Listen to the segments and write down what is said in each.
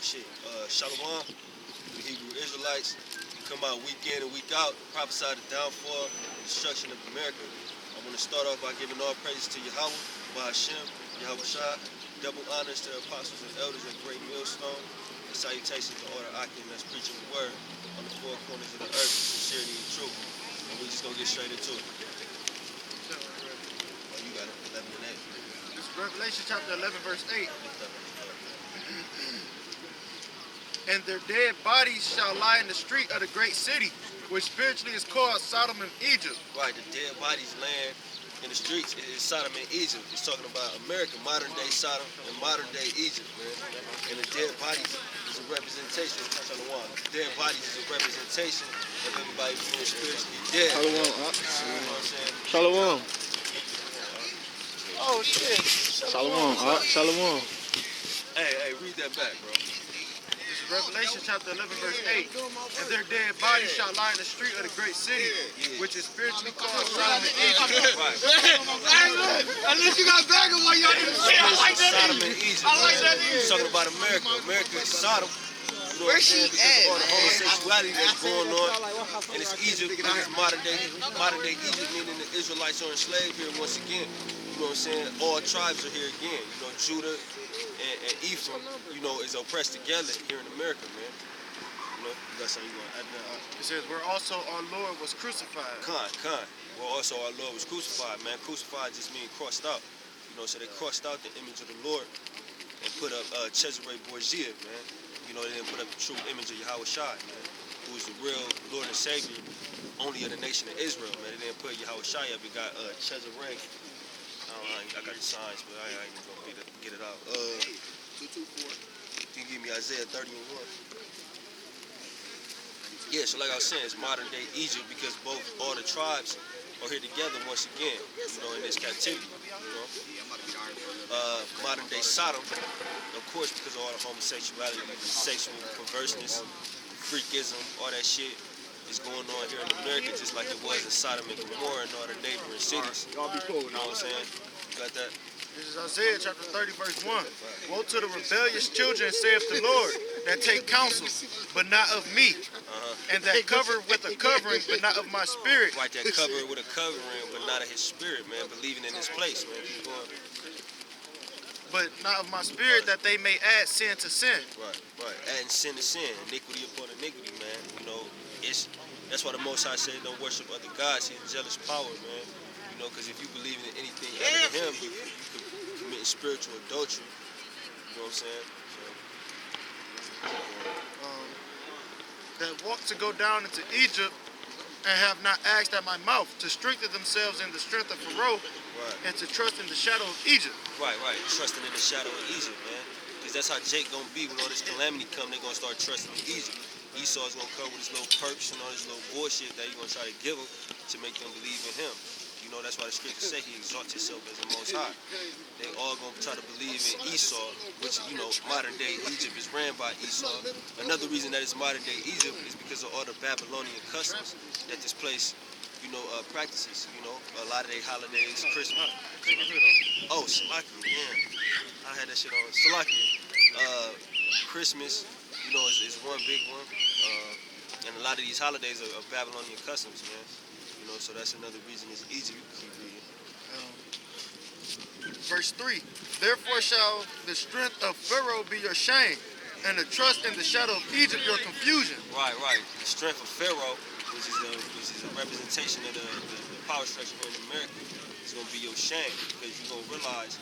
Shalom, the Hebrew Israelites. We come out week in and week out, prophesy the downfall, destruction of America. I want to start off by giving all praises to Yahawah, Bahasham, Yahawashi, double honors to the apostles and elders at Great Millstone, and salutations to all the Ahchyam that's preaching the word on the four corners of the earth, sincerity and truth. And we just gonna get straight into it. Oh, you got it, 11 and 8. This is Revelation chapter 11, verse 8. And their dead bodies shall lie in the street of the great city, which spiritually is called Sodom and Egypt. Right, the dead bodies laying in the streets is Sodom and Egypt. It's talking about America, modern day Sodom and modern day Egypt, man. And the dead bodies is a representation of Shalom. Dead bodies is a representation of everybody being spiritually dead. Shalom. You know what I'm saying? Shalom. Oh shit. Shalom. Shalom. Hey, read that back, bro. This is Revelation chapter 11, verse 8. And their dead bodies shall lie in the street of the great city, which is spiritually called Sodom and Egypt. Right. At least you got back on what y'all didn't say. I like that. Sodom and Egypt. I like that. He's talking about America. America is Sodom. You know Where's she because of all the at? homosexuality that's going on. And it's Egypt because it's modern day Egypt, meaning the Israelites are enslaved here once again. You know what I'm saying? All tribes are here again. You know, Judah and Ephraim, you know, is oppressed together here in America, man. You know, you got something you want to add there? It says, where also our Lord was crucified. Khan. Well, also our Lord was crucified, man. Crucified just means crossed out. You know, so they crossed out the image of the Lord and put up Cesare Borgia, man. You know, they didn't put up the true image of Yahawashi, man, who is the real Lord and Savior only of the nation of Israel, man. They didn't put Yahawashi up. We got Cesare. I got the signs, but I ain't even gonna get it out. 224. You can give me Isaiah 30 and 1. Yeah, so like I was saying, it's modern day Egypt because all the tribes are here together once again, you know, in this captivity, you know. Modern day Sodom, of course, because of all the homosexuality, sexual perverseness, freakism, all that shit is going on here in America just like it was in Sodom and Gomorrah and all the neighboring cities. You know what I'm saying? You got that? This is Isaiah chapter 30, verse 1. Woe to the rebellious children, saith the Lord, that take counsel, but not of me, and that cover with a covering, but not of my spirit. Right, that cover with a covering, but not of his spirit, man, believing in his place, man. Keep going. But not of my spirit, that they may add sin to sin. Right. Adding sin to sin, iniquity upon iniquity, man. You know, that's why the Most High said don't worship other gods. He's a jealous power, man. You know, because if you believe in anything other than him, you committing spiritual adultery. You know what I'm saying? That walk to go down into Egypt and have not asked at my mouth, to strengthen themselves in the strength of Pharaoh, and to trust in the shadow of Egypt. Right. Trusting in the shadow of Egypt, man. Because that's how Jake gonna be when all this calamity come. They're gonna start trusting in Egypt. Esau's gonna come with his little perks and all this little bullshit that he's gonna try to give them to make them believe in him. You know, that's why the scriptures say he exalts himself as the Most High. They all gonna try to believe in Esau, which, you know, modern day Egypt is ran by Esau. Another reason that it's modern day Egypt is because of all the Babylonian customs that this place, you know, practices. You know, a lot of their holidays, Christmas. Oh, Salakia, yeah. I had that shit on. Salakia. Christmas, you know, is one big one. And a lot of these holidays are Babylonian customs, man. You know, so that's another reason it's Egypt. You can keep reading. Verse 3. Therefore shall the strength of Pharaoh be your shame, and the trust in the shadow of Egypt your confusion. Right. The strength of Pharaoh, which is a representation of the power structure here in America, is going to be your shame, because you're going to realize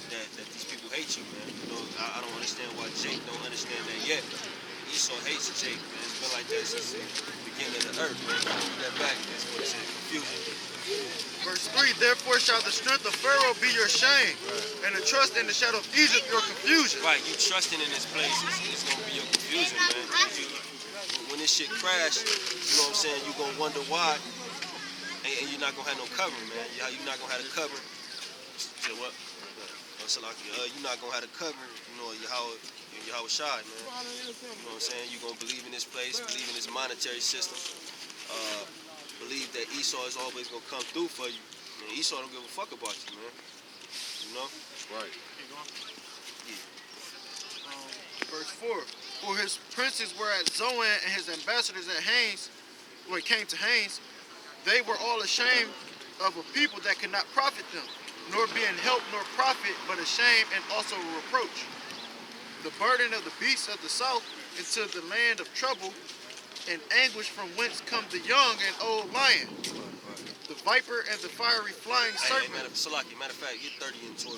that these people hate you, man. You know, I don't understand why Jake don't understand that yet. Esau hates Jake, man. It's been like that since the beginning of the earth, man. Read that back, that's what it says, confusion. Verse 3, therefore shall the strength of Pharaoh be your shame, and the trust in the shadow of Egypt your confusion. Right, you trusting in this place is going to be your confusion, man. When this shit crash, you know what I'm saying, you're going to wonder why, and you're not going to have no covering, man. You're not going to have the covering. Say what? You're not going to have the covering, you know, Yahawashi, man. You know what I'm saying? You're going to believe in this place, believe in this monetary system, believe that Esau is always going to come through for you. And Esau don't give a fuck about you, man. You know? Right. Yeah. Verse 4. For his princes were at Zoan, and his ambassadors at Hanes, when it came to Hanes, they were all ashamed of a people that could not profit them, nor being help nor profit, but a shame and also a reproach. The burden of the beasts of the south into the land of trouble and anguish, from whence come the young and old lion, the viper and the fiery flying serpent. Matter of fact, you're 30 and 12.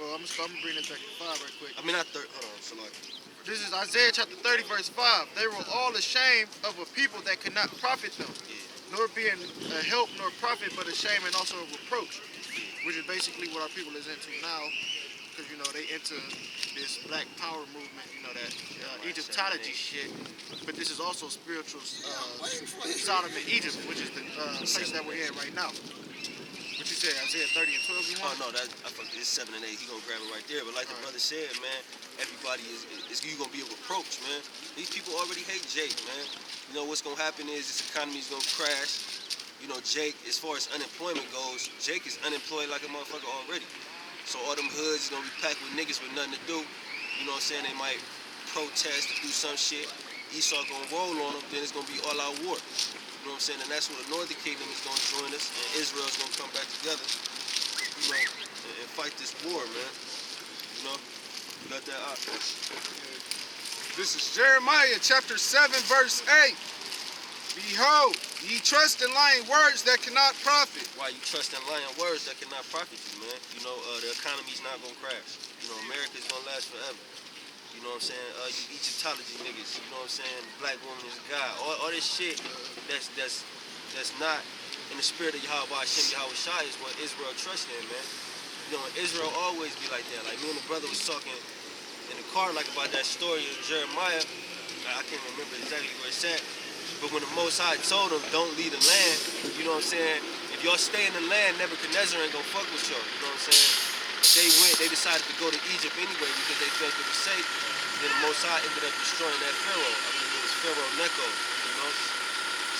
Well, I'm gonna bring it back to 5 right quick. I mean, not 30. Hold on, Salaki. This is Isaiah chapter 30, verse 5. They were all ashamed of a people that could not profit them, nor being a help nor profit, but a shame and also a reproach, which is basically what our people is into now, because, you know, they into this black power movement, you know, that Egyptology shit. But this is also spiritual Sodom and Egypt, which is the place that we're in right now. What you said, Isaiah 30 and 12? Oh, no, it's 7 and 8. He gonna grab it right there. But like the brother said, man, everybody is you gonna be a reproach, man. These people already hate Jake, man. You know what's gonna happen is this economy is gonna crash. You know, Jake, as far as unemployment goes, Jake is unemployed like a motherfucker already. So all them hoods is gonna be packed with niggas with nothing to do. You know what I'm saying? They might protest or do some shit. Esau gonna roll on them, then it's gonna be all out war. You know what I'm saying? And that's where the Northern Kingdom is gonna join us, and Israel's gonna come back together, you know, and fight this war, man. You know, you got that out. This is Jeremiah chapter 7, verse 8. Behold, ye trust in lying words that cannot profit. Why you trust in lying words that cannot profit you, man? You know, the economy's not gonna crash. You know, America's gonna last forever. You know what I'm saying? You Egyptology niggas, you know what I'm saying? Black woman is God. All this shit that's not in the spirit of Yahawashi, Yahawashi is what Israel trusts in, man. You know, Israel always be like that. Like me and the brother was talking in the car like about that story of Jeremiah. I can't remember exactly where it's at. But when the Most High told them, don't leave the land, you know what I'm saying? If y'all stay in the land, Nebuchadnezzar ain't gonna fuck with y'all, you know what I'm saying? They decided to go to Egypt anyway because they felt it was safe. Then the Most High ended up destroying that Pharaoh. I mean, it was Pharaoh Necho, you know?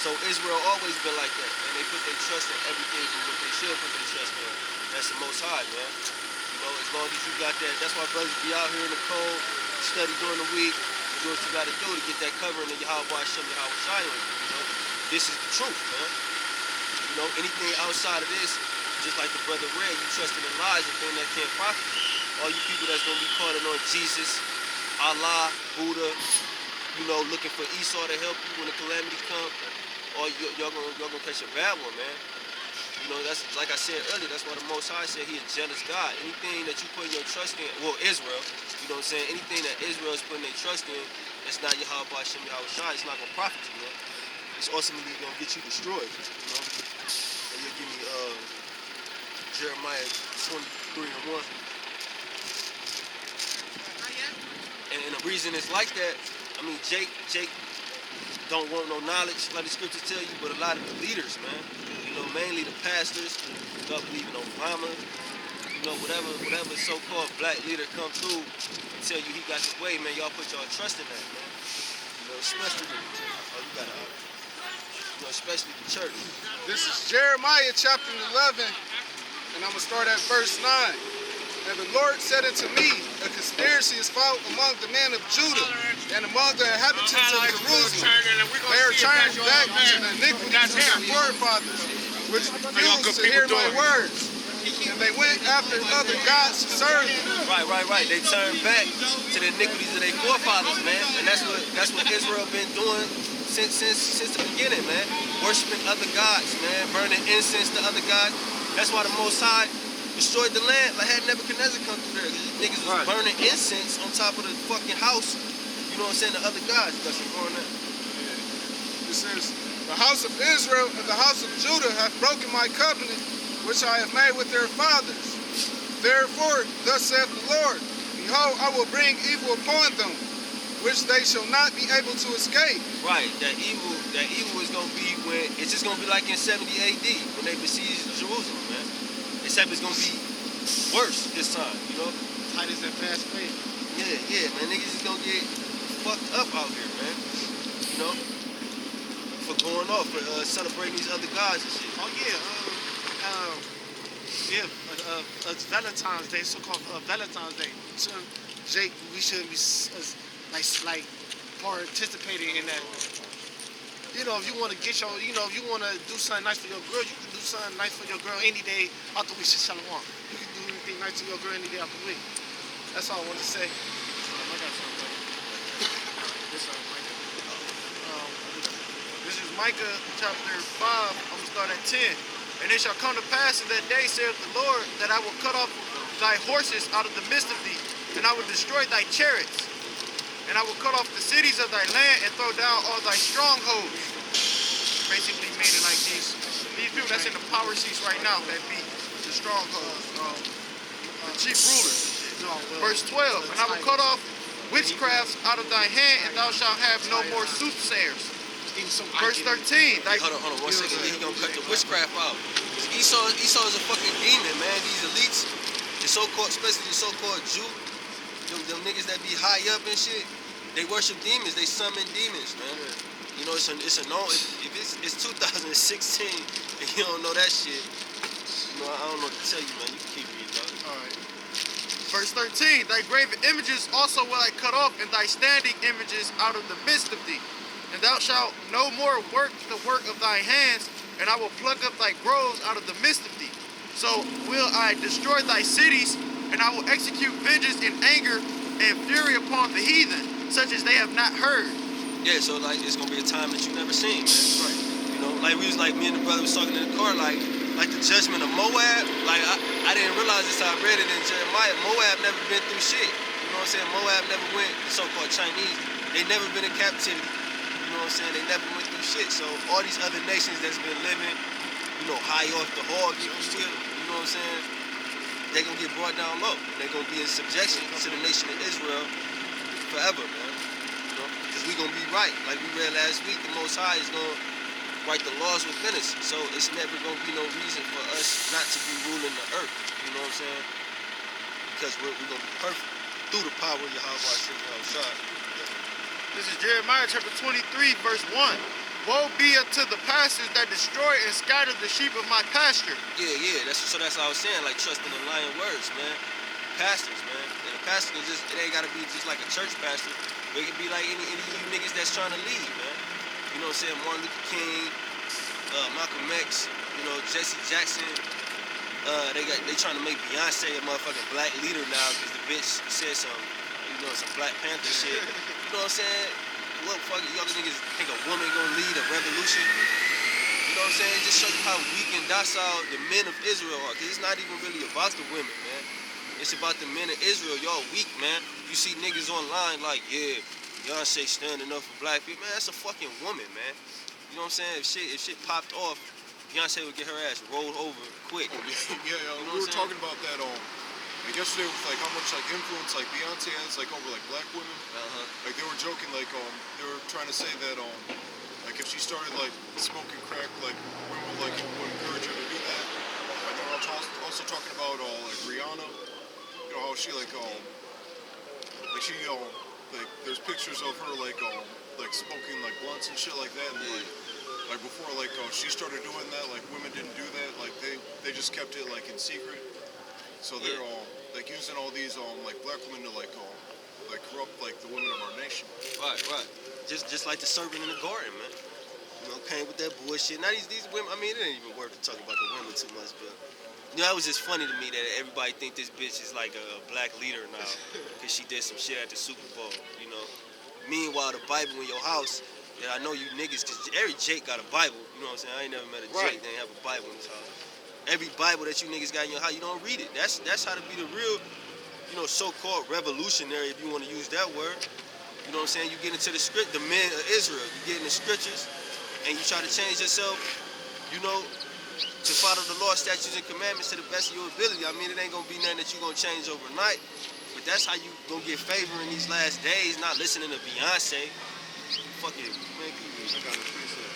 So Israel always been like that, and they put their trust in everything and what they should put their trust in. That's the Most High, man. You know, as long as you got that, that's why brothers be out here in the cold, study during the week, do what you gotta do to get that covering of Yahawashi, Yahawashi, you know? This is the truth, man. You know, anything outside of this, just like the brother read, you trusting in lies, a thing that can't profit. All you people that's gonna be calling on Jesus, Allah, Buddha, you know, looking for Esau to help you when the calamity comes, or y'all gonna catch a bad one, man. You know, that's like I said earlier, that's why the Most High said he a jealous God. Anything that you put your trust in, well, Israel, you know what I'm saying? Anything that Israel is putting their trust in, it's not Yahawah Shem Yahawashi, it's not gonna profit you, man. It's ultimately gonna get you destroyed, you know? And you'll give me Jeremiah 23 and 1. And the reason it's like that, I mean, Jake don't want no knowledge, like the scriptures tell you, but a lot of the leaders, man, you know, mainly the pastors, don't believe in Obama, you know, whatever so-called black leader come through and tell you he got his way, man, y'all put y'all trust in that, man. You know, especially especially the church. This is Jeremiah chapter 11, and I'm going to start at verse 9. And the Lord said unto me, a conspiracy is fought among the men of Judah and among the inhabitants of Jerusalem. They are turned back to the iniquities of their forefathers, which refused to hear my words. And they went after other gods to serve them. Right. They turned back to the iniquities of their forefathers, man. And that's what Israel been doing since the beginning, man. Worshiping other gods, man. Burning incense to other gods. That's why the Most High destroyed the land, like had Nebuchadnezzar come through there. These niggas was burning incense on top of the fucking house. You know what I'm saying? The other gods. That's what's going on. It says, the house of Israel and the house of Judah have broken my covenant, which I have made with their fathers. Therefore, thus saith the Lord, behold, I will bring evil upon them, which they shall not be able to escape. Right, that evil is gonna be when it's just gonna be like in 70 AD when they besieged Jerusalem, man. Except it's gonna be worse this time, you know? Tight as that fast pace. Yeah, man. Niggas is gonna get fucked up out here, man. You know? For going off, for celebrating these other gods and shit. Oh yeah, Valentine's Day, so-called Valentine's Day. So, Jake, we shouldn't be like participating in that. You know, if you want to get your, you know, if you want to do something nice for your girl, you can do something nice for your girl any day out the week. Shalom. You can do anything nice to your girl any day out the week. That's all I want to say. I got something, buddy. This is Micah. This is Micah chapter 5. I'm going to start at 10. And it shall come to pass in that day, saith the Lord, that I will cut off thy horses out of the midst of thee, and I will destroy thy chariots. And I will cut off the cities of thy land and throw down all thy strongholds. Basically meaning like these people that's in the power seats right now, that be the strongholds, the chief rulers. Verse 12, and I will cut off witchcrafts out of thy hand, and thou shalt have no more soothsayers. Verse 13. Hold on 1 second. He gonna cut the witchcraft out. Esau is a fucking demon, man. These elites, the so-called, especially the so-called Jew, them niggas that be high up and shit, they worship demons. They summon demons, man. You know, it's a no. If it's 2016 and you don't know that shit, you know, I don't know what to tell you, man. You can keep reading, dog. All right. Verse 13. Thy graven images also will I cut off, and thy standing images out of the midst of thee. And thou shalt no more work the work of thy hands, and I will pluck up thy groves out of the midst of thee. So will I destroy thy cities, and I will execute vengeance in anger and fury upon the heathen, such as they have not heard. Yeah, so like it's gonna be a time that you never seen, man. Right. You know, like me and the brother was talking in the car, like the judgment of Moab. Like I didn't realize this till I read it in Jeremiah. Moab never been through shit. You know what I'm saying? Moab never went. The so-called Chinese, they never been in captivity. You know what I'm saying? They never went through shit. So all these other nations that's been living, you know, high off the hog, you know what I'm saying? They gonna get brought down low. They gonna be in subjection to the nation of Israel forever, man. You know, because we gonna be right. Like we read last week, the Most High is gonna write the laws within us. So it's never gonna be no reason for us not to be ruling the earth. You know what I'm saying? Because we're gonna be perfect through the power of Yahawashi. This is Jeremiah chapter 23, verse 1. Woe be unto the pastors that destroy and scatter the sheep of my pasture. Yeah. That's what I was saying. Like trusting in lying words, man. Pastors, man. And a pastor can just, it ain't gotta be just like a church pastor. But it can be like any of you niggas that's trying to lead, man. You know what I'm saying? Martin Luther King, Malcolm X, you know, Jesse Jackson. They trying to make Beyonce a motherfucking black leader now because the bitch said some, you know, some Black Panther shit. You know what I'm saying? What fucking y'all niggas think a woman gonna lead a revolution? You know what I'm saying? It just shows you how weak and docile the men of Israel are. Cause it's not even really about the women, man. It's about the men of Israel. Y'all weak, man. You see niggas online like, yeah, Beyonce standing up for black people. Man, that's a fucking woman, man. You know what I'm saying? If shit popped off, Beyonce would get her ass rolled over quick. Yeah, we were talking about that like yesterday with like how much like influence like Beyonce has like over like black women. Like they were joking like they were trying to say that like if she started like smoking crack, like women would encourage her to do that. Like they were also talking about like Rihanna, you know how she like she like there's pictures of her like smoking like blunts and shit like that, and like before like she started doing that, like women didn't do that, like they just kept it like in secret. So they're like using all these like black women to like corrupt like the women of our nation. Right. Just like the serpent in the garden, man. You know, came with that bullshit. Now these women, I mean, it ain't even worth to talk about the women too much, but you know, that was just funny to me that everybody think this bitch is like a black leader now because she did some shit at the Super Bowl. You know. Meanwhile, the Bible in your house. Yeah, I know you niggas, because every Jake got a Bible. You know what I'm saying? I ain't never met a Jake that ain't have a Bible in his house. Every Bible that you niggas got in your house, you don't read it. That's how to be the real, you know, so-called revolutionary, if you want to use that word. You know what I'm saying? You get into the script, the men of Israel. You get in the scriptures, and you try to change yourself, you know, to follow the law, statutes, and commandments to the best of your ability. I mean, it ain't going to be nothing that you're going to change overnight. But that's how you going to get favor in these last days, not listening to Beyonce. Fucking, man, I got a piece of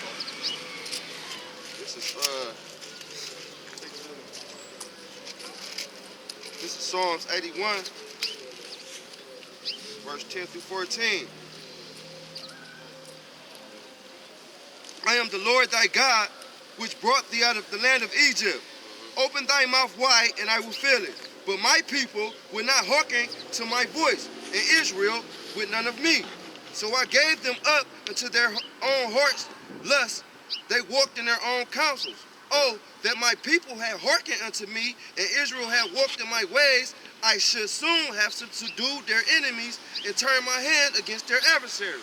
This is Psalms 81, verse 10 through 14. I am the Lord thy God, which brought thee out of the land of Egypt. Open thy mouth wide, and I will fill it. But my people will not hearken to my voice, and Israel with none of me. So I gave them up unto their own hearts' lust. They walked in their own counsels. Oh, that my people had hearkened unto me, and Israel had walked in my ways, I should soon have subdued their enemies and turned my hand against their adversaries.